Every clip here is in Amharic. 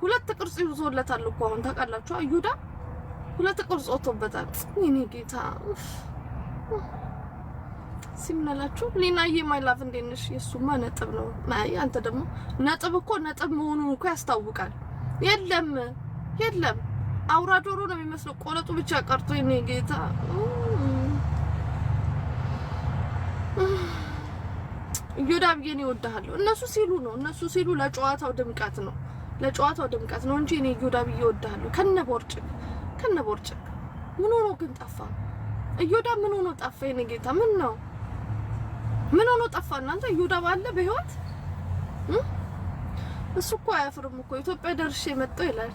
ሁለት ቅርጽ ይዞለታል እኮ አሁን ታውቃላችሁ። እዮዳ ሁለት ቅርጽ ወጥቶበታል። የኔ ጌታ ሲምናላችሁ ሊናዬ ማይ ላቭ እንዴት ነሽ? የሱማ ነጥብ ነው። ማይ አንተ ደግሞ ነጥብ እኮ ነጥብ መሆኑን እኮ ያስታውቃል። የለም አውራ ዶሮ ነው የሚመስለው ቆለጡ ብቻ ቀርቶ የኔ ጌታ እዮዳ ብዬ ነው እወድሃለሁ። እነሱ ሲሉ ለጨዋታው ድምቀት ነው እንጂ እኔ እዮዳ ብዬ እወድሃለሁ። ከነቦርጭ ምን ሆኖ ግን ጠፋ? እዮዳ ምን ሆኖ ጠፋ? የኔ ጌታ ምን ሆኖ ጠፋ? እናንተ እዮዳ ባለ በህይወት እሱ እኮ አያፍርም እኮ ኢትዮጵያ ደርሼ መጣሁ ይላል።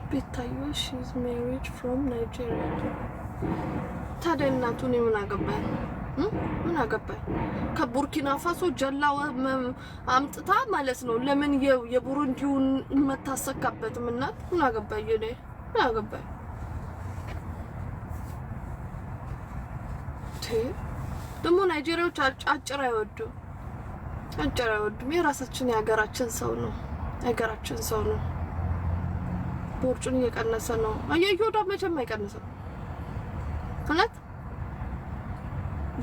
ቤታዮ she's married from Nigeria ታዲያ እናቱ ነው ምን አገባኝ ከቡርኪና ፋሶ ጀላው አምጥታ ማለት ነው። ለምን የቡሩንዲውን መታሰካበትም እናት ምን አገባኝ ደግሞ ናይጄሪያዎች አጭር አይወዱም። የራሳችን የሀገራችን ሰው ነው። ቦርጩን እየቀነሰ ነው። የዮዳ መቼም አይቀንስም። ማለት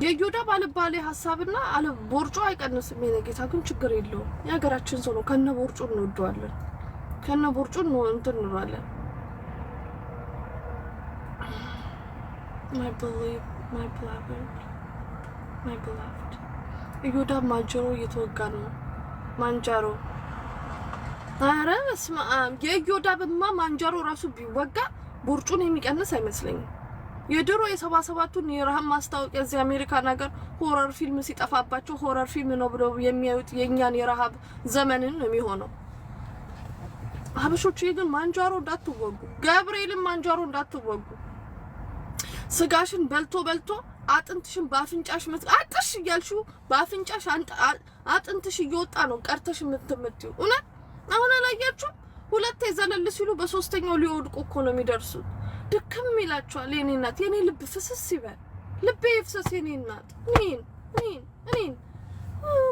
የዮዳ ባልባሌ ሐሳብና አለ ቦርጩ አይቀንስም። የነጌታ ግን ችግር የለውም። የሀገራችን ሰው ነው። ከነ ቦርጩ እንወደዋለን። ከነ ቦርጩ ነው እንትን እንላለን። my beloved የዮዳ ማንጀሮ እየተወጋ ነው። ማንጀሮ አረ በስመ አብ የዮዳ በማ ማንጀሮ ራሱ ቢወጋ ቦርጩን የሚቀንስ አይመስለኝም። የድሮ የ77ቱን የረሃብ ማስታወቂያ እዚህ አሜሪካን ሀገር ሆረር ፊልም ሲጠፋባቸው ሆረር ፊልም ነው ብለው የሚያዩት የኛን የረሃብ ዘመንን ነው የሚሆነው። ሀበሾቹ ግን ማንጀሮ እንዳትወጉ፣ ገብርኤልን ማንጀሮ እንዳትወጉ። ስጋሽን በልቶ አጥንትሽን ባፍንጫሽ አጥሽ እያልሽው ባፍንጫሽ አጥንትሽ እየወጣ ነው ቀርተሽ የምትመጪው። እውነት አሁን አላያችሁ? ሁለቴ ዘለል ሲሉ በሶስተኛው ሊወድቁ እኮ ነው የሚደርሱት። ድክም ይላችኋል። የኔ እናት የኔ ልብ ፍስስ ይበል፣ ልቤ ይፍሰስ የኔ እናት። እኔን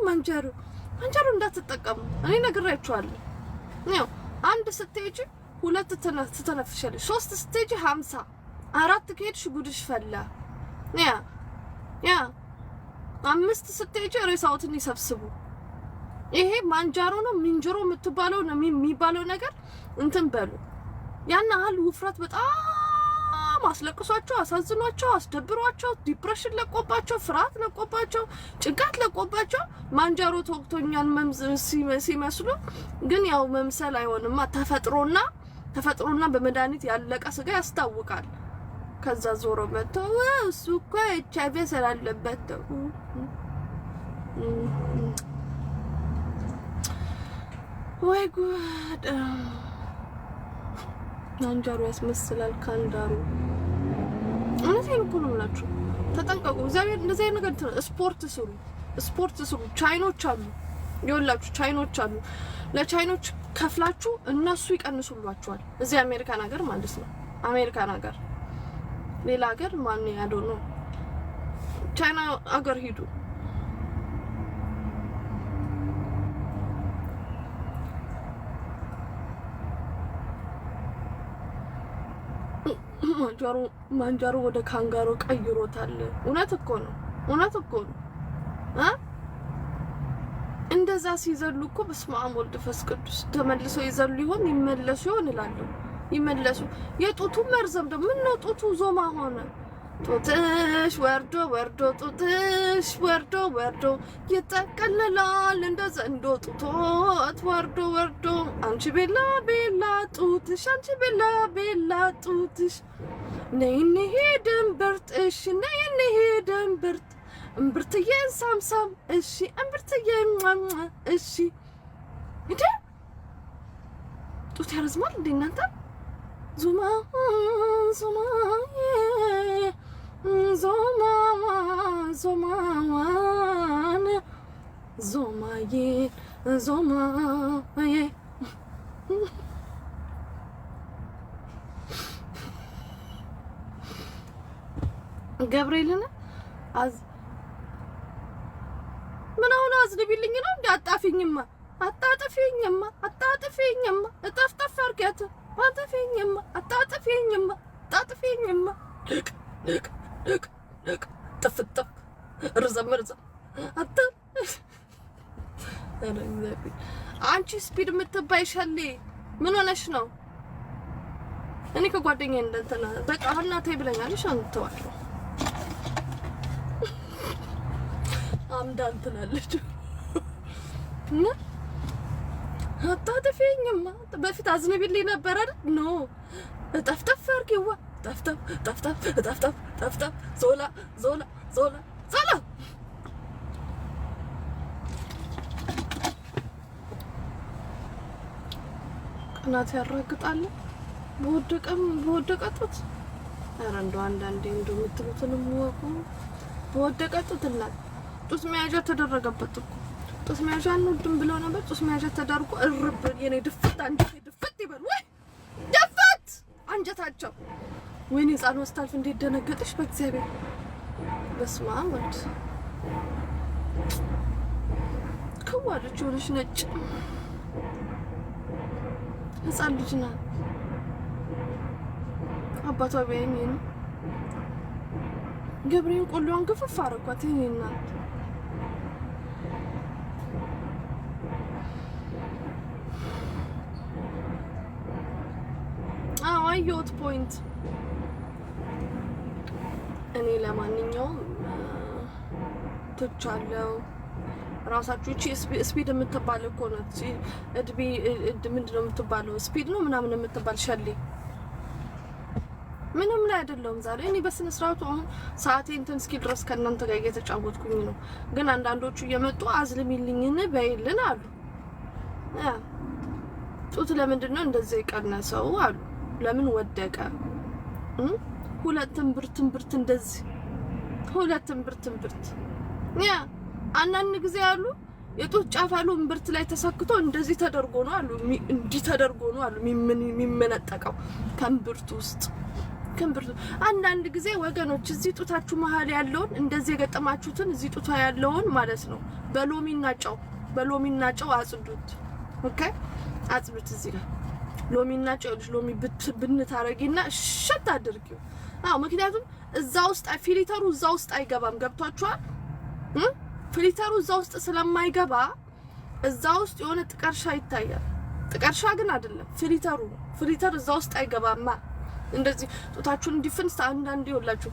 ማንጀሮ እንዳትጠቀሙ እኔ ነግራችኋለሁ። ያው አንድ ስትሄጂ ሁለት ትተነፍሻለሽ፣ ሶስት ስትሄጂ 50 አራት ከሄድሽ ጉድሽ ፈላ። ያ አምስት ስትሄጂ ሬሳውትን ይሰብስቡ። ይሄ ማንጀሮ ነው ሚንጀሮ የምትባለው ነው የሚባለው ነገር እንትን በሉ። ያን ያህል ውፍረት በጣም አስለቅሷቸው፣ አሳዝኗቸው፣ አስደብሯቸው፣ ዲፕሬሽን ለቆባቸው፣ ፍርሃት ለቆባቸው፣ ጭንቀት ለቆባቸው ማንጀሮ ተወቅቶኛል ሲመስሉ ግን ያው መምሰል አይሆንማ። ተፈጥሮና በመድኃኒት ያለቀ ስጋ ያስታውቃል። ከዛ ዞሮ መጥቶ እሱ እኮ ኤችአይቪ ስላለበት ወይ ጉድ! ማንጀሮ ያስመስላል ካንዳሩ። እውነቴን እኮ ነው የምላችሁ። ተጠንቀቁ። እግዚአብሔር እንደዚህ አይነት ነገር ስፖርት ስሩ። ቻይኖች አሉ፣ ይኸውላችሁ ቻይኖች አሉ። ለቻይኖች ከፍላችሁ እነሱ ይቀንሱላችኋል። እዚህ አሜሪካን ሀገር ማለት ነው። አሜሪካን ሀገር ሌላ ሀገር ማን ያለው ነው? ቻይና ሀገር ሂዱ። ማንጀሮ ወደ ካንጋሮ ቀይሮታል። እውነት እኮ ነው። እንደዛ ሲዘሉ እኮ በስመ አብ ወልድ ፈስ ቅዱስ ተመልሰው ይዘሉ ይመለሱ ይሆን እላለሁ። የጡቱ መርዘም ደግሞ ምን ነው? ጡቱ ዞማ ሆነ። ጡትሽ ወርዶ ጡትሽ ወርዶ ይጠቀለላል እንደ ዘንዶ ጡቶት ወርዶ አንቺ ቤላ ጡትሽ ነይ እንሂድን ብርጥሽ እምብርትዬን ሳምሳም እሺ እምብርትዬን እሺ። እንዴ ጡት ያረዝማል እንዴ እናንተ? ዞማዬ ገብርኤልን ልታዝልቢልኝ ነው እንዴ? አጣፊኝማ እጠፍጠፍ አርጋት አጣፊኝማ ልቅ ጥፍጥፍ ርዘም አጣ አንቺ ስፒድ የምትባይ ሸሌ ምን ሆነሽ ነው? እኔ ከጓደኛዬ እንደንተና በቃ እናቴ ብለኛለሽ አንተዋለሁ አምዳን ትላለች እና አጣጥፊኝማ በፊት አዝነቢልኝ ነበር አይደል? ኖ ጠፍጠፍ አርጊዋ ጠፍጠፍ ዞላ ቅናት ያራግጣል በወደቀጡት። ኧረ እንደው አንዳንዴ እንደው የምትሉትን ወቁ። በወደቀጡት እናት ጡት መያዣ ተደረገበት እኮ ጡት መያዣ አንወድም ብለው ነበር። ጡት መያዣ ተደርጎ እርብ የኔ ድፍት አንጀቴ ድፍት ይበል ወይ ድፍት አንጀታቸው። ወይኔ ሕፃን ወስታልፍ እንዴት ደነገጥሽ በእግዚአብሔር በስመ አብ ወልድ ከዋለች ሆነሽ ነጭ ሕፃን ልጅ ናት። አባቷ ቢያየኝ ነው ገብሬን ቆሎን ግፍፍ አረኳት። ይሄ እናት አየሁት ፖይንት። እኔ ለማንኛውም ትቻለሁ። ራሳችሁ እቺ ስፒድ የምትባል እኮ ነው እድቢ ምንድነው የምትባለው? ስፒድ ነው ምናምን የምትባል ሸሌ ምንም ላይ አይደለም። ዛሬ እኔ በስነ ስርዓቱ አሁን ሰዓቴ እንትን እስኪ ድረስ ከእናንተ ጋር እየተጫወትኩኝ ነው። ግን አንዳንዶቹ እየመጡ አዝልሚልኝን በይልን አሉ። ጡት ለምንድን ነው እንደዚህ የቀነሰው አሉ። ለምን ወደቀ? ሁለትም ብርት እንደዚህ ሁለትም ብርት አንዳንድ ጊዜ አሉ የጡት ጫፍ አሉ እምብርት ላይ ተሰክቶ እንደዚህ ተደርጎ ነው አሉ እንዲህ ተደርጎ ነው አሉ የሚመነጠቀው ከእምብርት ውስጥ ከእምብርቱ። አንዳንድ ጊዜ ወገኖች እዚህ ጡታችሁ መሀል ያለውን እንደዚህ የገጠማችሁትን እዚህ ጡታ ያለውን ማለት ነው በሎሚና ጨው አጽዱት። ኦኬ አጽዱት። እዚህ ጋር ሎሚና ጨው ሎሚ ብንታረጊና እሽት አድርጊው። ምክንያቱም እዛ ውስጥ ፊሊተሩ እዛ ውስጥ አይገባም። ገብቷችኋል? ፊሊተሩ እዛ ውስጥ ስለማይገባ እዛ ውስጥ የሆነ ጥቀርሻ ይታያል። ጥቀርሻ ግን አይደለም ፊሊተር እዛ ውስጥ አይገባማ። እንደዚህ ጡታችሁን እንዲፍንስ አንዳንዴ ይወላችሁ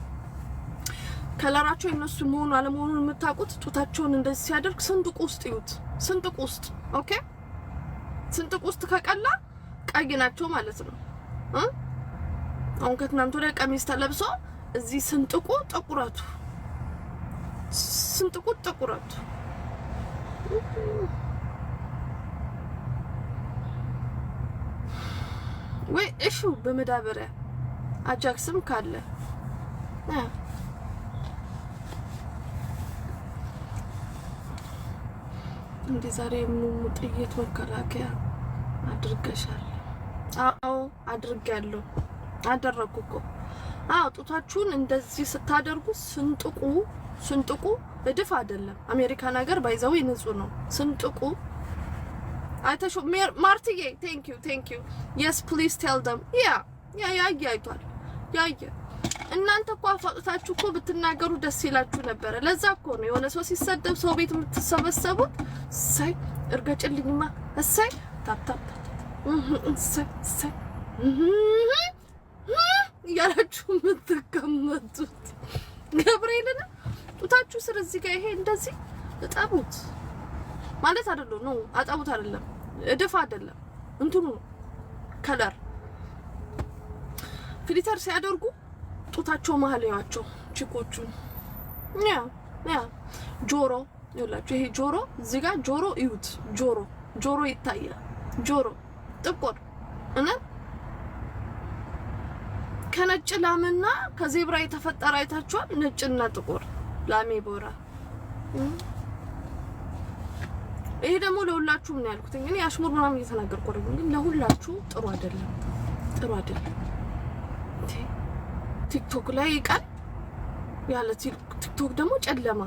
ከለራቸው የነሱ መሆኑ አለመሆኑን የምታውቁት ጡታቸውን እንደዚህ ሲያደርግ ስንጥቁ ውስጥ ይዩት። ስንጥቁ ውስጥ ኦኬ፣ ስንጥቁ ውስጥ ከቀላ ቀይ ናቸው ማለት ነው። አሁን ከትናንት ወዲያ ቀሚስ ተለብሶ እዚህ ስንጥቁ ጥቁረቱ ወይ እሺ በመዳበሪያ አጃክስም ካለ እንዴ ዛሬ ጥይት መከላከያ አድርገሻል? አዎ አድርጋለሁ። አደረኩ እኮ። ጡታችሁን እንደዚህ ስታደርጉ ስንጥቁ እድፍ አይደለም። አሜሪካን ሀገር ባይዘው ንጹህ ነው ስንጥቁ። አይተሹ ማርቲዬ ቴንክ ዩ yes please tell them ያያይቷል ያየ እናንተ እኮ አፋጣታችሁ እኮ ብትናገሩ ደስ ይላችሁ ነበር። ለዛ እኮ ነው የሆነ ሰው ሲሰደብ ሰው ቤት የምትሰበሰቡት። እሰይ እርገጭልኝማ እሰይ ታፕታፕ እሰይ ያላችሁ የምትቀመጡት ገብርኤልን ጡታችሁ ስር እዚህ ጋር ይሄ እንደዚህ እጠቡት ማለት አይደለም ነው። አጠቡት አይደለም እድፍ አይደለም እንትኑ ከለር ፊልተር ሲያደርጉ ጡታቸው መሀል ያዋቸው ቺኮቹን ጆሮ ይላችሁ። ይሄ ጆሮ እዚህ ጋር ጆሮ እዩት። ጆሮ ይታያል። ጆሮ ጥቁር እና ከነጭ ላምና ከዜብራ የተፈጠረ አይታችኋል። ነጭና ጥቁር ላሜ ቦራ። ይሄ ደግሞ ለሁላችሁ ምን ያልኩት እንግዲህ አሽሙር ምናምን እየተናገርኩ አይደለም፣ ግን ለሁላችሁ ጥሩ አይደለም። ቲክቶክ ላይ ቀን ያለ ቲክቶክ ደግሞ ጨለማ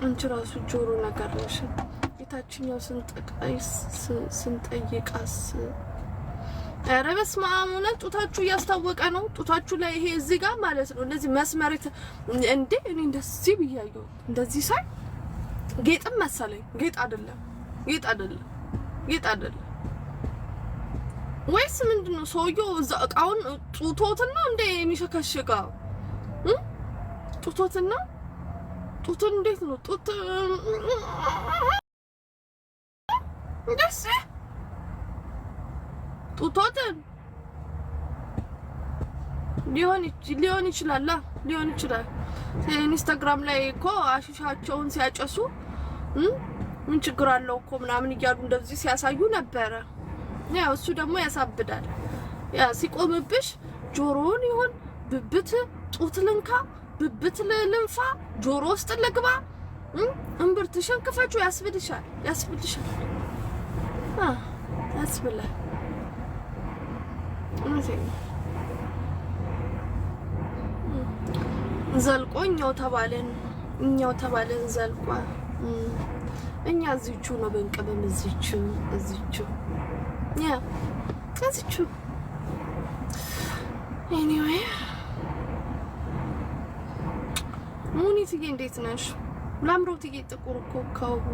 አንቺ ራሱ ጆሮ ነገር ነሽ። የታችኛው ስንጠይቃስ ኧረ በስመ አብ እውነት ጡታችሁ እያስታወቀ ነው። ጡታችሁ ላይ ይሄ እዚህ ጋር ማለት ነው እንደዚህ መስመር እንዴ እኔ እንደዚህ ብያየው እንደዚህ ሳይ ጌጥም መሰለኝ። ጌጥ አይደለም ወይስ ምንድነው? ሰውየው እዛ እቃውን ጡቶትና እንደ የሚሸከሽቀው ጡቶትና ጡትን እንዴት ነው ጡት እንደዚህ ጡቶትን ሊሆን ይችላል። ኢንስታግራም ላይ እኮ አሽሻቸውን ሲያጨሱ ምን ችግር አለው እኮ ምናምን እያሉ እንደዚህ ሲያሳዩ ነበረ። ያው እሱ ደግሞ ያሳብዳል። ያ ሲቆምብሽ ጆሮውን ይሁን ብብት ጡት ልንካ ብብት ልንፋ ጆሮ ውስጥ ልግባ እምብርትሽን ክፈቹ ያስብልሻል። ያስብላል። ዘልቆ እኛው ተባለን ዘልቋ እኛ እዚቹ ነው በእንቅብም እዚቹ ያ እዚቹ ኤኒዌይ ሙኒትዬ እንዴት ነሽ? ላምሮትዬ ጥቁር ኮከብ